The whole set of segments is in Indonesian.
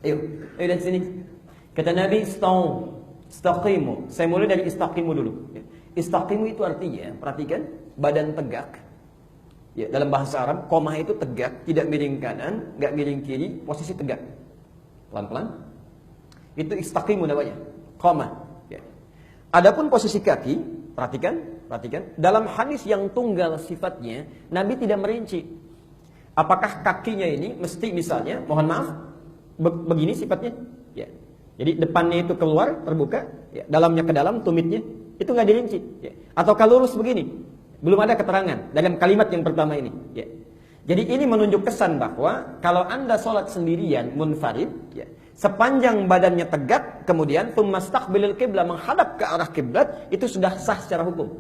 Ayo dari sini. Kata Nabi, istaqimu. Saya mulai dari istaqimu dulu. Istaqimu itu artinya, perhatikan, badan tegak. Ya, dalam bahasa Arab, qomah itu tegak, tidak miring kanan, nggak miring kiri, posisi tegak. Pelan-pelan. Itu istaqimu namanya, qomah. Ya. Adapun posisi kaki, perhatikan, dalam hadis yang tunggal sifatnya, Nabi tidak merinci. Apakah kakinya ini mesti misalnya, mohon maaf, begini sifatnya? Ya. Jadi depannya itu keluar, terbuka, ya. Dalamnya ke dalam, tumitnya, itu nggak dirinci. Ya. Atau kalau lurus begini, belum ada keterangan dalam kalimat yang pertama ini. Ya. Jadi ini menunjuk kesan bahwa kalau Anda sholat sendirian, munfarid, ya, sepanjang badannya tegak, kemudian tsumastaqbilil qiblah, menghadap ke arah kiblat, itu sudah sah secara hukum.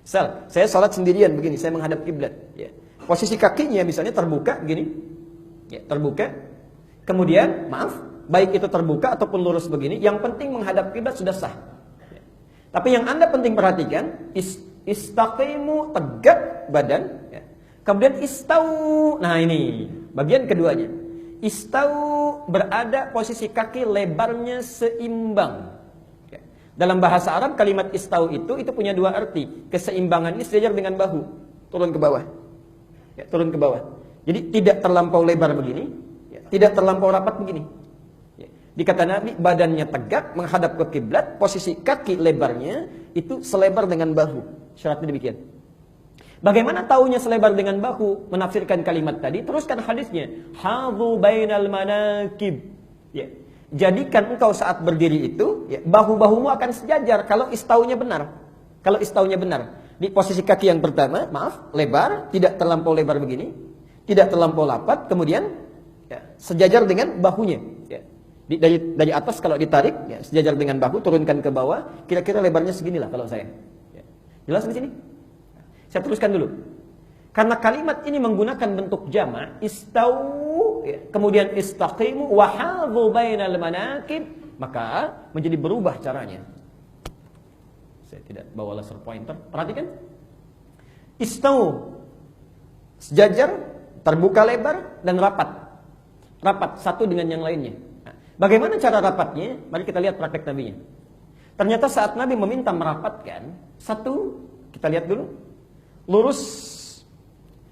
Saya sholat sendirian begini, saya menghadap kiblat. Ya. Posisi kakinya misalnya terbuka begini, ya, terbuka. Kemudian, maaf, baik itu terbuka ataupun lurus begini, yang penting menghadap kiblat sudah sah. Ya. Tapi yang Anda penting perhatikan, istaqimu, tegak badan. Ya. Kemudian istau, nah ini bagian keduanya. Istau, berada posisi kaki lebarnya seimbang. Ya. Dalam bahasa Arab kalimat istau itu punya dua arti. Keseimbangan ini sejajar dengan bahu, turun ke bawah. Ya, turun ke bawah. Jadi tidak terlampau lebar begini, ya, tidak terlampau rapat begini. Ya. Dikata Nabi, badannya tegak menghadap ke kiblat, posisi kaki lebarnya itu selebar dengan bahu. Syaratnya demikian. Bagaimana taunya selebar dengan bahu? Menafsirkan kalimat tadi, teruskan hadisnya. Hadhu bainal manakib. Ya. Jadikan engkau saat berdiri itu, ya, bahu-bahumu akan sejajar kalau istaunya benar. Kalau istaunya benar. Di posisi kaki yang pertama, maaf, lebar, tidak terlampau lebar begini, tidak terlampau lapat, kemudian ya, sejajar dengan bahunya. Ya. Dari atas kalau ditarik, ya, sejajar dengan bahu, turunkan ke bawah, kira-kira lebarnya seginilah kalau saya. Ya. Jelas di sini? Saya teruskan dulu. Karena kalimat ini menggunakan bentuk jama', istau, ya, kemudian istaqimu, wa hadhu bainal manakib, maka menjadi berubah caranya. Saya tidak bawa laser pointer. Perhatikan. Istau, sejajar, terbuka lebar, dan rapat. Rapat satu dengan yang lainnya. Nah, bagaimana cara rapatnya? Mari kita lihat praktek Nabinya. Ternyata saat Nabi meminta merapatkan, satu, kita lihat dulu, lurus.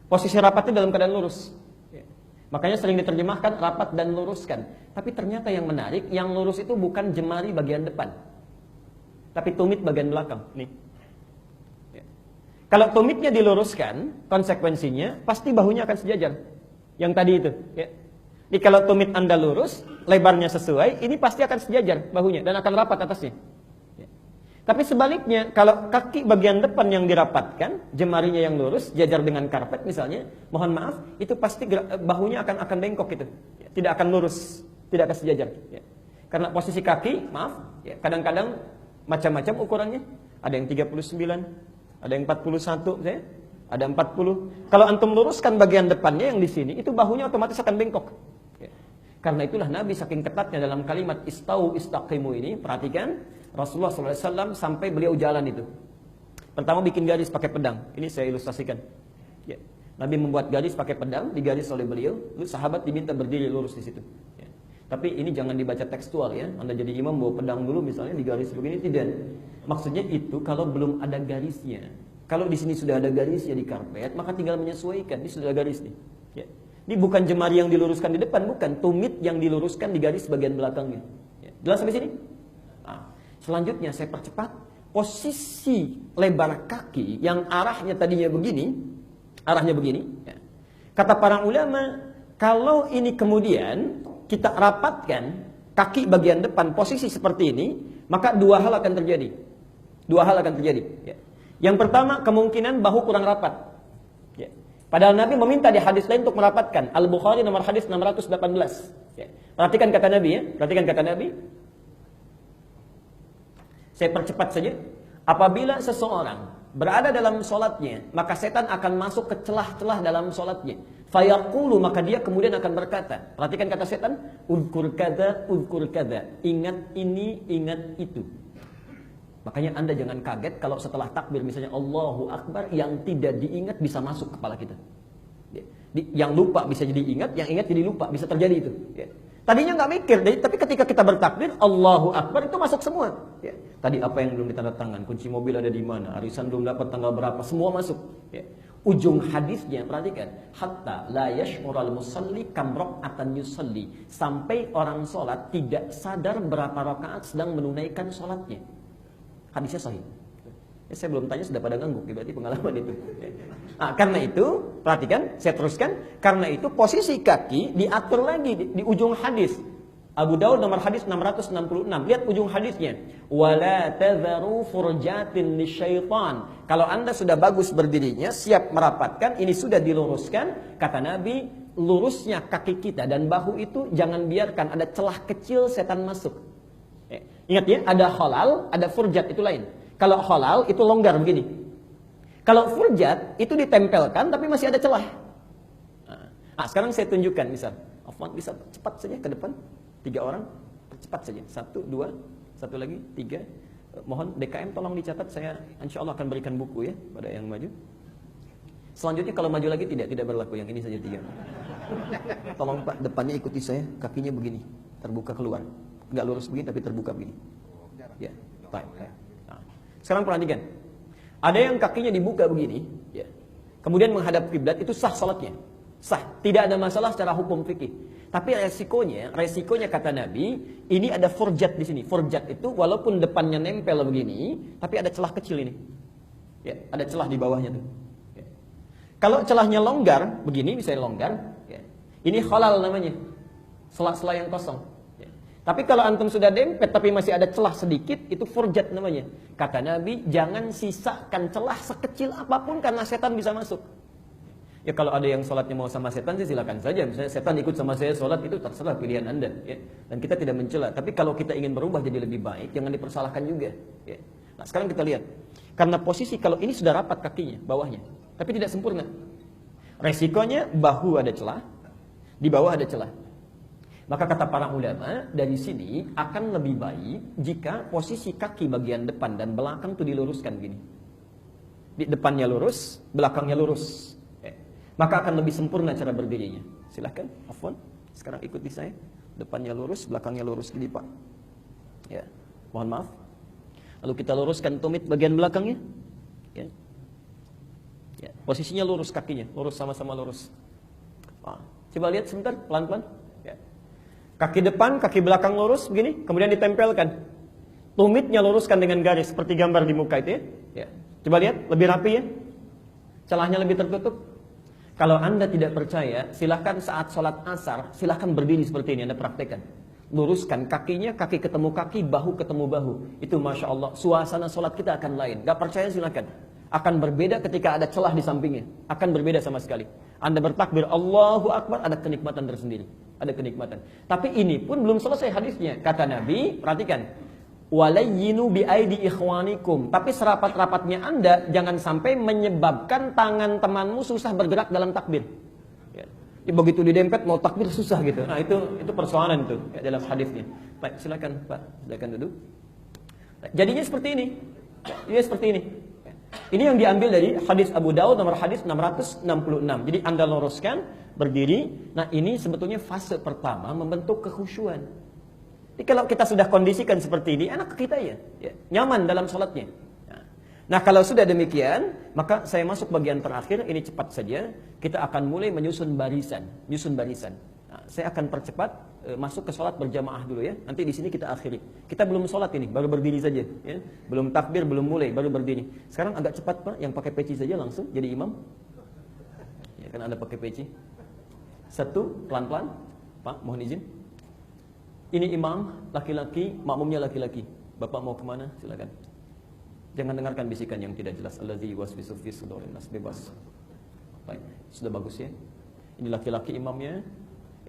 Posisi rapatnya dalam keadaan lurus. Ya. Makanya sering diterjemahkan rapat dan luruskan. Tapi ternyata yang menarik, yang lurus itu bukan jemari bagian depan, tapi tumit bagian belakang. Nih. Ya. Kalau tumitnya diluruskan, konsekuensinya pasti bahunya akan sejajar. Yang tadi itu. Ya. Jadi kalau tumit Anda lurus, lebarnya sesuai, ini pasti akan sejajar bahunya dan akan rapat atasnya. Ya. Tapi sebaliknya, kalau kaki bagian depan yang dirapatkan, jemarinya yang lurus, sejajar dengan karpet misalnya, mohon maaf, itu pasti bahunya akan bengkok itu. Ya. Tidak akan lurus, tidak akan sejajar. Ya. Karena posisi kaki, maaf, ya, kadang-kadang macam-macam ukurannya. Ada yang 39, ada yang 41, ya. Ada 40. Kalau antum luruskan bagian depannya yang di sini, itu bahunya otomatis akan bengkok. Ya. Karena itulah Nabi saking ketatnya dalam kalimat istau istaqimu ini, perhatikan, Rasulullah SAW sampai beliau jalan itu. Pertama bikin garis pakai pedang. Ini saya ilustrasikan. Ya. Nabi membuat garis pakai pedang, digaris oleh beliau, lalu sahabat diminta berdiri lurus di situ. Ya. Tapi ini jangan dibaca tekstual ya. Anda jadi imam bawa pedang dulu misalnya di garis begini, tidak. Maksudnya itu kalau belum ada garisnya. Kalau di sini sudah ada garisnya di karpet, maka tinggal menyesuaikan. Ini sudah ada garis nih. Ya. Ini bukan jemari yang diluruskan di depan, bukan. Tumit yang diluruskan di garis bagian belakangnya. Ya. Jelas sampai sini? Nah, selanjutnya saya percepat. Posisi lebar kaki yang arahnya tadinya begini, ya. Kata para ulama, kalau ini kemudian kita rapatkan kaki bagian depan posisi seperti ini, maka dua hal akan terjadi. Ya. Yang pertama, kemungkinan bahu kurang rapat. Ya. Padahal Nabi meminta di hadis lain untuk merapatkan. Al-Bukhari nomor hadis 618. Ya. Perhatikan kata Nabi ya. Saya percepat saja. Apabila seseorang berada dalam sholatnya, maka setan akan masuk ke celah-celah dalam sholatnya. Fayaqulu, maka dia kemudian akan berkata. Perhatikan kata setan. Udkur kada. Ingat ini, ingat itu. Makanya Anda jangan kaget kalau setelah takbir misalnya Allahu Akbar, yang tidak diingat bisa masuk kepala kita. Yang lupa bisa jadi ingat, yang ingat jadi lupa, bisa terjadi itu. Tadinya nggak mikir, tapi ketika kita bertakbir, Allahu Akbar, itu masuk semua. Ya. Tadi apa yang belum ditandatangan, kunci mobil ada di mana, arisan belum dapat tanggal berapa, semua masuk. Ya. Ujung hadisnya, perhatikan, hatta la yash'ural musalli kam raka'atan yusalli, sampai orang sholat tidak sadar berapa rakaat sedang menunaikan sholatnya. Hadisnya sahih. Ya, saya belum tanya sudah pada ngangguk, berarti pengalaman itu. Nah, karena itu, perhatikan, saya teruskan. Karena itu posisi kaki diatur lagi di ujung hadis. Abu Daud nomor hadis 666. Lihat ujung hadisnya. Wala tadharu furjatin lisyaitan. Kalau Anda sudah bagus berdirinya, siap merapatkan, ini sudah diluruskan, kata Nabi, lurusnya kaki kita dan bahu itu jangan biarkan ada celah kecil setan masuk. Ingat ya, ada halal, ada furjat, itu lain. Kalau halal itu longgar begini. Kalau furjat itu ditempelkan tapi masih ada celah. Nah, sekarang saya tunjukkan misal. Afwan bisa cepat saja ke depan. 3 orang, cepat saja. 1, 2, 1 lagi, 3. Mohon DKM tolong dicatat, saya insya Allah akan berikan buku ya pada yang maju. Selanjutnya kalau maju lagi tidak berlaku, yang ini saja 3. Tolong Pak, depannya ikuti saya, kakinya begini, terbuka keluar. Enggak lurus begini tapi terbuka begini. Ya, baik. Sekarang perhatikan, ada yang kakinya dibuka begini, ya. Kemudian menghadap kiblat, itu sah salatnya, sah, tidak ada masalah secara hukum fikih. Tapi resikonya kata Nabi, ini ada furjat di sini. Furjat itu walaupun depannya nempel begini, tapi ada celah kecil ini, ya, ada celah di bawahnya tuh. Ya. Kalau celahnya longgar begini, misalnya longgar, ya, ini halal namanya, sela-sela yang kosong. Tapi kalau antum sudah dempet tapi masih ada celah sedikit, itu furjat namanya. Kata Nabi, jangan sisakan celah sekecil apapun karena setan bisa masuk. Ya kalau ada yang sholatnya mau sama setan sih silakan saja. Misalnya setan ikut sama saya sholat, itu terserah pilihan Anda. Ya. Dan kita tidak mencela. Tapi kalau kita ingin berubah jadi lebih baik, jangan dipersalahkan juga. Ya. Nah sekarang kita lihat. Karena posisi kalau ini sudah rapat kakinya, bawahnya. Tapi tidak sempurna. Resikonya bahu ada celah, di bawah ada celah. Maka kata para ulama, dari sini akan lebih baik jika posisi kaki bagian depan dan belakang itu diluruskan gini. Di depannya lurus, belakangnya lurus. Maka akan lebih sempurna cara berdirinya. Silahkan, afwan. Sekarang ikuti saya. Depannya lurus, belakangnya lurus gini Pak. Ya, mohon maaf. Lalu kita luruskan tumit bagian belakangnya. Ya. Ya, posisinya lurus kakinya, lurus sama-sama lurus. Coba lihat sebentar, pelan-pelan. Kaki depan, kaki belakang lurus begini, kemudian ditempelkan. Tumitnya luruskan dengan garis seperti gambar di muka itu ya. Ya. Coba lihat, lebih rapi ya. Celahnya lebih tertutup. Kalau Anda tidak percaya, silahkan saat sholat asar, silahkan berdiri seperti ini, Anda praktekkan. Luruskan kakinya, kaki ketemu kaki, bahu ketemu bahu. Itu Masya Allah, suasana sholat kita akan lain. Gak percaya silahkan. Akan berbeda ketika ada celah di sampingnya. Akan berbeda sama sekali. Anda bertakbir, Allahu Akbar, ada kenikmatan tersendiri. Ada kenikmatan. Tapi ini pun belum selesai hadisnya. Kata Nabi, perhatikan. Walayyinu bi'aidi ikhwanikum. Tapi serapat-rapatnya Anda jangan sampai menyebabkan tangan temanmu susah bergerak dalam takbir. Ya. Begitu didempet mau takbir susah gitu. Nah itu persoalan itu ya, dalam hadisnya. Baik, silakan Pak, silakan duduk. Jadinya seperti ini. Ini seperti ini. Ini yang diambil dari hadis Abu Daud nomor hadis 666. Jadi Anda luruskan, berdiri. Nah ini sebetulnya fase pertama membentuk kekhusyuan. Jadi kalau kita sudah kondisikan seperti ini, enak ke kita ya, nyaman dalam sholatnya. Nah kalau sudah demikian, maka saya masuk bagian terakhir. Ini cepat saja. Kita akan mulai menyusun barisan. Nah, saya akan percepat masuk ke sholat berjamaah dulu ya. Nanti di sini kita akhiri. Kita belum sholat ini, baru berdiri saja. Ya. Belum takbir, belum mulai, baru berdiri. Sekarang agak cepat Pak, yang pakai peci saja langsung jadi imam. Ya kan Anda pakai peci. 1, pelan-pelan. Pak, mohon izin. Ini imam, laki-laki, makmumnya laki-laki. Bapak mau kemana? Silakan. Jangan dengarkan bisikan yang tidak jelas. Allazi waswisu fi sudurin nas, bebas. Baik, sudah bagus ya. Ini laki-laki imamnya,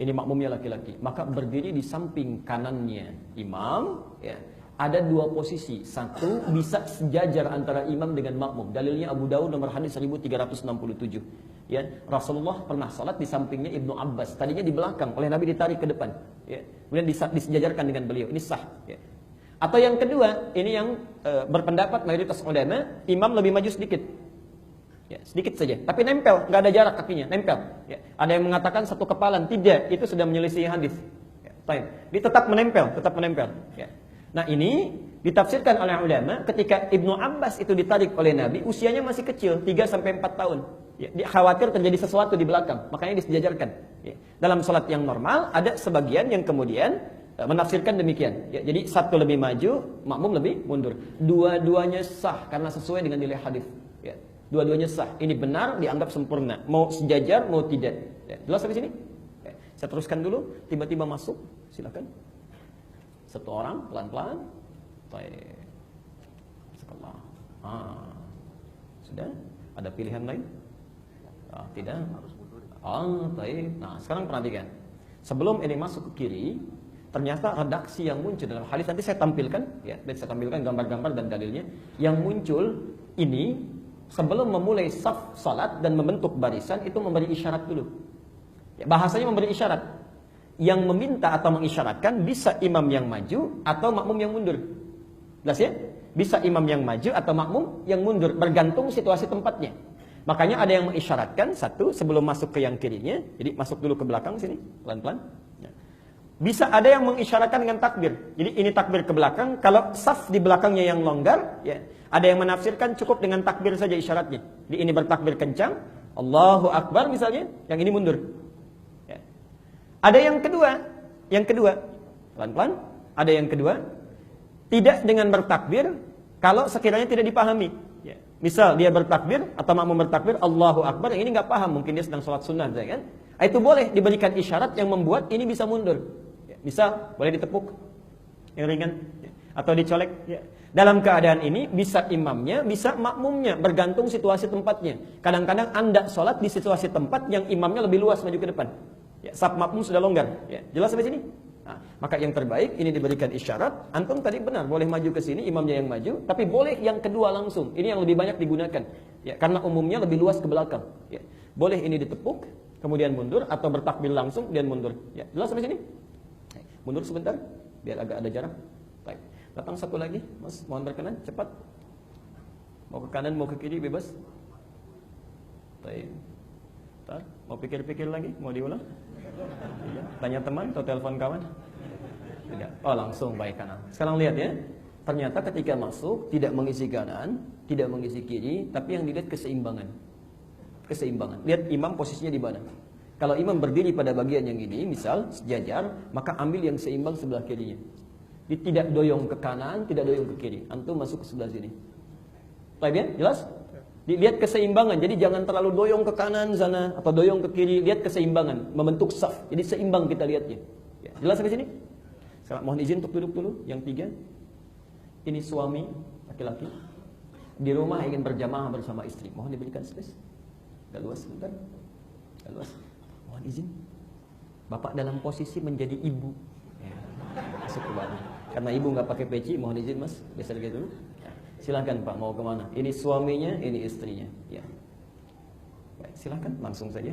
ini makmumnya laki-laki. Maka berdiri di samping kanannya imam, ya. Ada 2 posisi. 1 bisa sejajar antara imam dengan makmum. Dalilnya Abu Daud nomor hadis 1367. Ya, Rasulullah pernah salat di sampingnya Ibnu Abbas. Tadinya di belakang, oleh Nabi ditarik ke depan. Ya. Kemudian disejajarkan dengan beliau. Ini sah. Ya. Atau yang kedua, ini yang berpendapat mayoritas ulama, imam lebih maju sedikit. Ya, sedikit saja. Tapi nempel, nggak ada jarak kakinya, nempel. Ya. Ada yang mengatakan 1 kepalan, tidak. Itu sudah menyelisih hadis. Ya. Taib. Dia tetap menempel. Ya. Nah ini ditafsirkan oleh ulama ketika Ibnu Abbas itu ditarik oleh Nabi, usianya masih kecil, 3-4 tahun. Ya, dia khawatir terjadi sesuatu di belakang, makanya disejajarkan. Ya. Dalam sholat yang normal, ada sebagian yang kemudian menafsirkan demikian. Ya, jadi satu lebih maju, makmum lebih mundur. Dua-duanya sah karena sesuai dengan nilai hadis. Ya. Dua-duanya sah. Ini benar, dianggap sempurna. Mau sejajar, mau tidak. Ya. Jelas sampai sini? Ya. Saya teruskan dulu. Tiba-tiba masuk, silakan. Satu orang, pelan-pelan. Baik. Sekolah. Sudah? Ada pilihan lain? Tidak. Baik. Nah, sekarang perhatikan. Sebelum ini masuk ke kiri, ternyata redaksi yang muncul dalam hadis, nanti saya tampilkan, ya, saya tampilkan gambar-gambar dan dalilnya. Yang muncul ini sebelum memulai saf salat dan membentuk barisan itu memberi isyarat dulu. Ya, bahasanya memberi isyarat. Yang meminta atau mengisyaratkan bisa imam yang maju atau makmum yang mundur. Jelas ya? Bisa imam yang maju atau makmum yang mundur, bergantung situasi tempatnya. Makanya ada yang mengisyaratkan satu sebelum masuk ke yang kirinya, jadi masuk dulu ke belakang sini, pelan-pelan. Ya. Bisa ada yang mengisyaratkan dengan takbir. Jadi ini takbir ke belakang, kalau saf di belakangnya yang longgar, ya, ada yang menafsirkan cukup dengan takbir saja isyaratnya. Jadi ini bertakbir kencang, Allahu Akbar misalnya, yang ini mundur. Ya. Ada yang kedua, pelan-pelan, ada yang kedua, tidak dengan bertakbir kalau sekiranya tidak dipahami. Ya. Misal dia bertakbir atau makmum bertakbir Allahu Akbar, yang ini nggak paham, mungkin dia sedang sholat sunnah, kan? Itu boleh diberikan isyarat yang membuat ini bisa mundur. Ya. Misal boleh ditepuk yang ringan, ya, atau dicolek. Ya. Dalam keadaan ini bisa imamnya, bisa makmumnya, bergantung situasi tempatnya. Kadang-kadang Anda sholat di situasi tempat yang imamnya lebih luas maju ke depan. Ya, saf makmum sudah longgar. Ya. Jelas sampai sini? Nah, maka yang terbaik ini diberikan isyarat. Antum tadi benar, boleh maju ke sini, imamnya yang maju, tapi boleh yang kedua langsung. Ini yang lebih banyak digunakan. Ya, karena umumnya lebih luas ke belakang. Ya. Boleh ini ditepuk, kemudian mundur, atau bertakbir langsung dan mundur. Ya, jelas sampai sini? Mundur sebentar, biar agak ada jarak. Baik. Datang satu lagi, Mas, mohon berkenan, cepat. Mau ke kanan, mau ke kiri, bebas. Baik. Bentar, mau pikir-pikir lagi, mau diulang? Tidak. Tanya teman atau telepon kawan? Tidak. Oh, langsung baik kanan. Sekarang lihat ya. Ternyata ketika masuk tidak mengisi kanan, tidak mengisi kiri, tapi yang dilihat keseimbangan. Keseimbangan. Lihat imam posisinya di mana. Kalau imam berdiri pada bagian yang ini, misal sejajar, maka ambil yang seimbang sebelah kirinya. Dia tidak doyong ke kanan, tidak doyong ke kiri. Antum masuk ke sebelah sini. Baik ya? Jelas? Lihat keseimbangan, jadi jangan terlalu doyong ke kanan sana atau doyong ke kiri. Lihat keseimbangan, membentuk saf. Jadi seimbang kita lihatnya. Ya, jelas sampai sini? Sekarang mohon izin untuk duduk dulu. Yang tiga, ini suami laki-laki di rumah ingin berjamaah bersama istri. Mohon diberikan space. Agak luas sebentar. Agak luas. Mohon izin. Bapak dalam posisi menjadi ibu. Ya, masuk ke bawah. Karena ibu nggak pakai peci, mohon izin mas. Biasa gitu dulu. Silahkan Pak, mau kemana? Ini suaminya, ini istrinya. Ya. Baik, silahkan, langsung saja.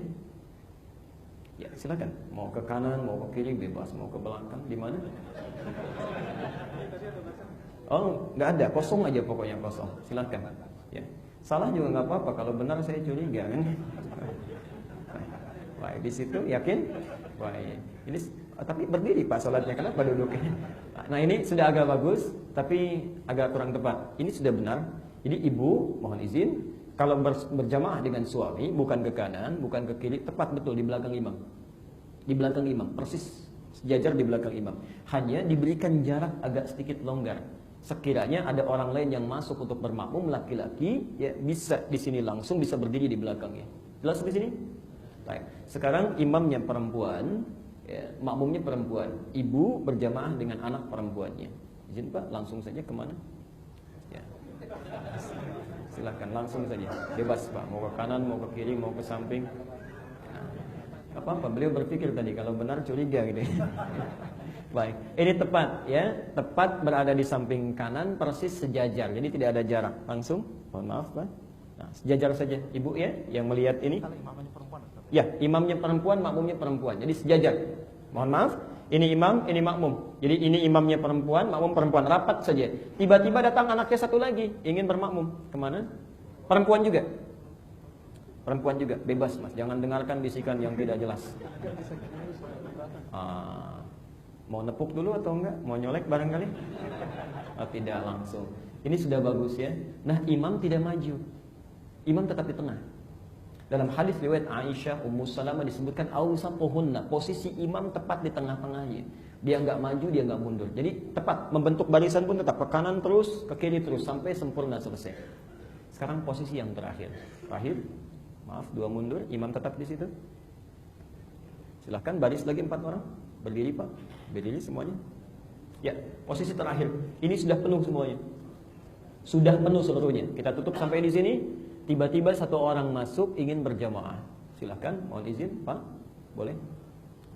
Ya, silahkan. Mau ke kanan, mau ke kiri, bebas. Mau ke belakang, di mana? Oh, nggak ada, kosong aja pokoknya kosong. Silahkan. Ya. Salah juga nggak apa-apa. Kalau benar saya curiga kan. Baik, di situ yakin? Baik. Ini tapi berdiri Pak sholatnya, kenapa duduknya? Nah ini sudah agak bagus, tapi agak kurang tepat. Ini sudah benar. Jadi ibu, mohon izin, kalau berjamaah dengan suami, bukan ke kanan, bukan ke kiri, tepat betul di belakang imam. Di belakang imam, persis sejajar di belakang imam. Hanya diberikan jarak agak sedikit longgar. Sekiranya ada orang lain yang masuk untuk bermakmum, laki-laki, ya bisa di sini langsung, bisa berdiri di belakangnya. Jelas di sini? Baik. Sekarang imamnya perempuan. Ya, makmumnya perempuan, ibu berjamaah dengan anak perempuannya. Izin Pak, langsung saja kemana? Ya. Silakan langsung saja, bebas Pak. Mau ke kanan, mau ke kiri, mau ke samping. Ya. Gak apa-apa, beliau berpikir tadi kalau benar curiga gitu. Baik, ini tepat ya, tepat berada di samping kanan, persis sejajar. Jadi tidak ada jarak. Langsung, mohon maaf Pak. Nah, sejajar saja, ibu ya, yang melihat ini. Ya, imamnya perempuan, makmumnya perempuan. Jadi sejajar. Mohon maaf, ini imam, ini makmum. Jadi ini imamnya perempuan, makmum perempuan. Rapat saja. Tiba-tiba datang anaknya satu lagi, ingin bermakmum. Kemana? Perempuan juga. Perempuan juga, bebas mas. Jangan dengarkan bisikan yang tidak jelas. Mau nepuk dulu atau enggak? Mau nyolek barangkali? Oh, tidak langsung. Ini sudah bagus ya. Nah, imam tidak maju. Imam tetap di tengah. Dalam hadis riwayat Aisyah, Ummu Salamah disebutkan awsatuhunna, posisi imam tepat di tengah-tengahnya. Dia nggak maju, dia nggak mundur. Jadi tepat membentuk barisan pun tetap ke kanan terus, ke kiri terus sampai sempurna selesai. Sekarang posisi yang terakhir. Terakhir, maaf, 2 mundur, imam tetap di situ. Silahkan baris lagi 4 orang. Berdiri Pak, berdiri semuanya. Ya, posisi terakhir. Ini sudah penuh semuanya. Sudah penuh seluruhnya. Kita tutup sampai di sini. Tiba-tiba satu orang masuk ingin berjamaah. Silahkan, mohon izin Pak. Boleh?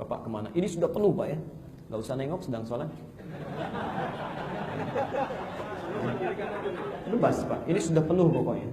Bapak kemana? Ini sudah penuh Pak ya. Gak usah nengok, sedang sholat. Bebas Pak, ini sudah penuh pokoknya.